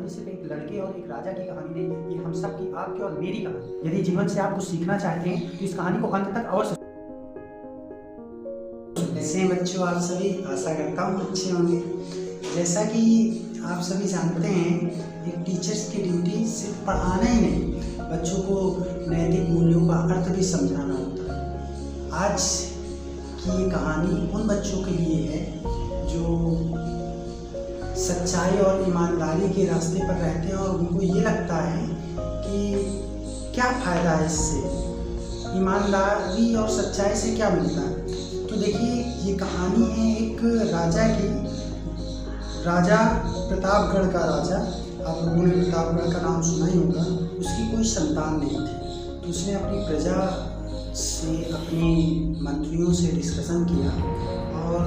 कहानी सिर्फ एक लड़के और एक राजा की कहानी नहीं, ये हम सब की, आपकी और मेरी कहानी। यदि जीवन से आप कुछ सीखना चाहते हैं तो इस कहानी को अंत तक अवश्य। कैसे हैं बच्चों आप सभी? आशा करता हूँ अच्छे होंगे। जैसा कि आप सभी जानते हैं, एक टीचर्स की ड्यूटी सिर्फ पढ़ाना ही नहीं, बच्चों को नैतिक मूल्यों का अर्थ भी समझाना होता है। आज की ये कहानी उन बच्चों के लिए है जो सच्चाई और ईमानदारी के रास्ते पर रहते हैं और उनको ये लगता है कि क्या फ़ायदा है इससे, ईमानदारी और सच्चाई से क्या मिलता है। तो देखिए, ये कहानी है एक राजा की, राजा प्रतापगढ़ का राजा। आप लोगों ने प्रतापगढ़ का नाम सुना ही होगा। उसकी कोई संतान नहीं थी, तो उसने अपनी प्रजा से, अपने मंत्रियों से डिस्कशन किया और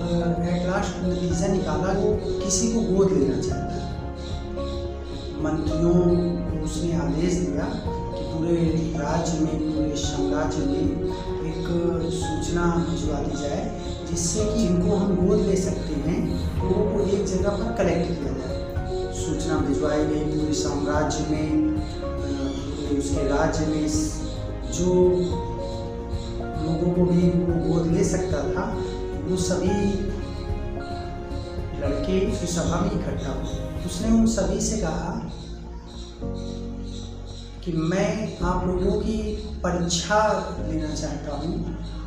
एट लास्ट नतीजा निकाला वो किसी को गोद लेना चाहता है। मंत्रियों को उसने आदेश दिया कि पूरे राज्य में, पूरे साम्राज्य में एक सूचना भिजवा दी जाए जिससे कि जिनको हम गोद ले सकते हैं लोगों को एक जगह पर कलेक्ट किया जाए। सूचना भिजवाई गई पूरे साम्राज्य में, उसके राज्य में जो लोगों को भी वो गोद ले सकता था, वो सभी लड़के उसकी सभा में इकट्ठा हुए। उसने उन सभी से कहा कि मैं आप लोगों की परीक्षा लेना चाहता हूँ,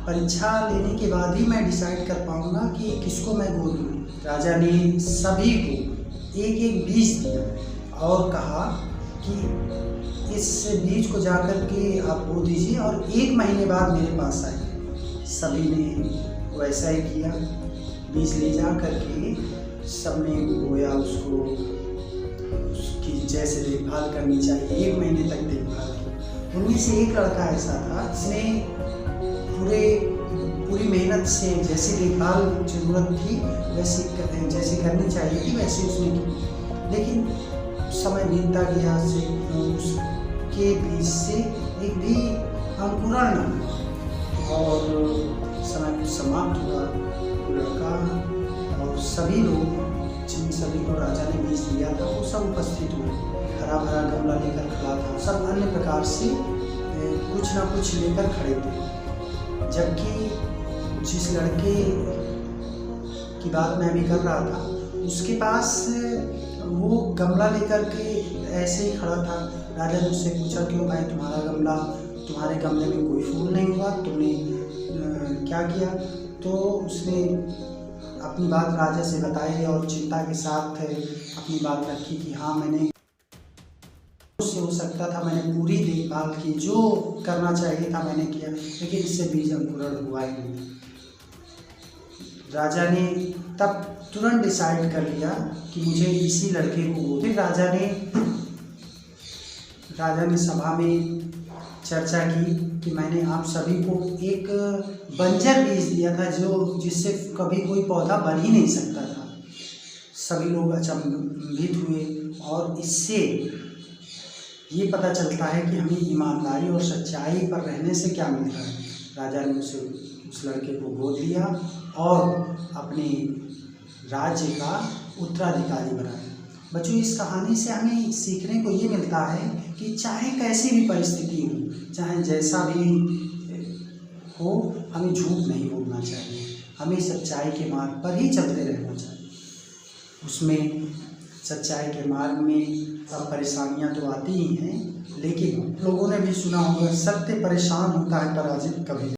परीक्षा लेने के बाद ही मैं डिसाइड कर पाऊँगा कि किसको मैं गोद लूँ। राजा ने सभी को एक एक बीज दिया और कहा कि इस बीज को जाकर के आप बो दीजिए और 1 महीने बाद मेरे पास आइए। सभी ने वैसा ही किया, बीज ले जा करके सबने बोया उसको, उसकी जैसे देखभाल करनी चाहिए 1 महीने तक देखभाल की। उनमें से एक लड़का ऐसा था जिसने पूरी मेहनत से जैसी देखभाल जरूरत थी वैसी जैसी करनी चाहिए थी वैसे उसने की, लेकिन समय बीतता गया से उसके बीज से एक भी अंकुरण न हुआ और समय समाप्त हुआ। लड़का और सभी लोग, जिन सभी को राजा ने बीज दिया था, वो सब उपस्थित हुए। हरा भरा गमला लेकर खड़ा था, सब अन्य प्रकार से कुछ ना कुछ लेकर खड़े थे। जबकि जिस लड़के की बात मैं अभी कर रहा था, उसके पास वो गमला लेकर के ऐसे ही खड़ा था। राजा ने उससे पूछा, क्यों भाई, तुम्हारे गमले में कोई फूल नहीं हुआ, तुमने क्या किया? तो उसने अपनी बात राजा से बताई और चिंता के साथ अपनी बात रखी कि हाँ, मैंने उससे हो सकता था, मैंने पूरी देखभाल की, जो करना चाहिए था मैंने किया, लेकिन इससे बीज अंकुरण हुआ ही नहीं। राजा ने तब तुरंत डिसाइड कर लिया कि मुझे इसी लड़के को गोद। फिर राजा ने सभा में चर्चा की कि मैंने आप सभी को एक बंजर बीज दिया था जिससे कभी कोई पौधा बन ही नहीं सकता था। सभी लोग अचंभित हुए और इससे ये पता चलता है कि हमें ईमानदारी और सच्चाई पर रहने से क्या मिलता है। राजा ने उस लड़के को गोद लिया और अपने राज्य का उत्तराधिकारी बनाया। बच्चों, इस कहानी से हमें सीखने को ये मिलता है कि चाहे कैसी भी परिस्थिति हो, चाहे जैसा भी हो, हमें झूठ नहीं बोलना चाहिए, हमें सच्चाई के मार्ग पर ही चलते रहना चाहिए। उसमें सच्चाई के मार्ग में सब परेशानियां तो आती ही हैं, लेकिन लोगों ने भी सुना होगा, सत्य परेशान होता है, पराजित कभी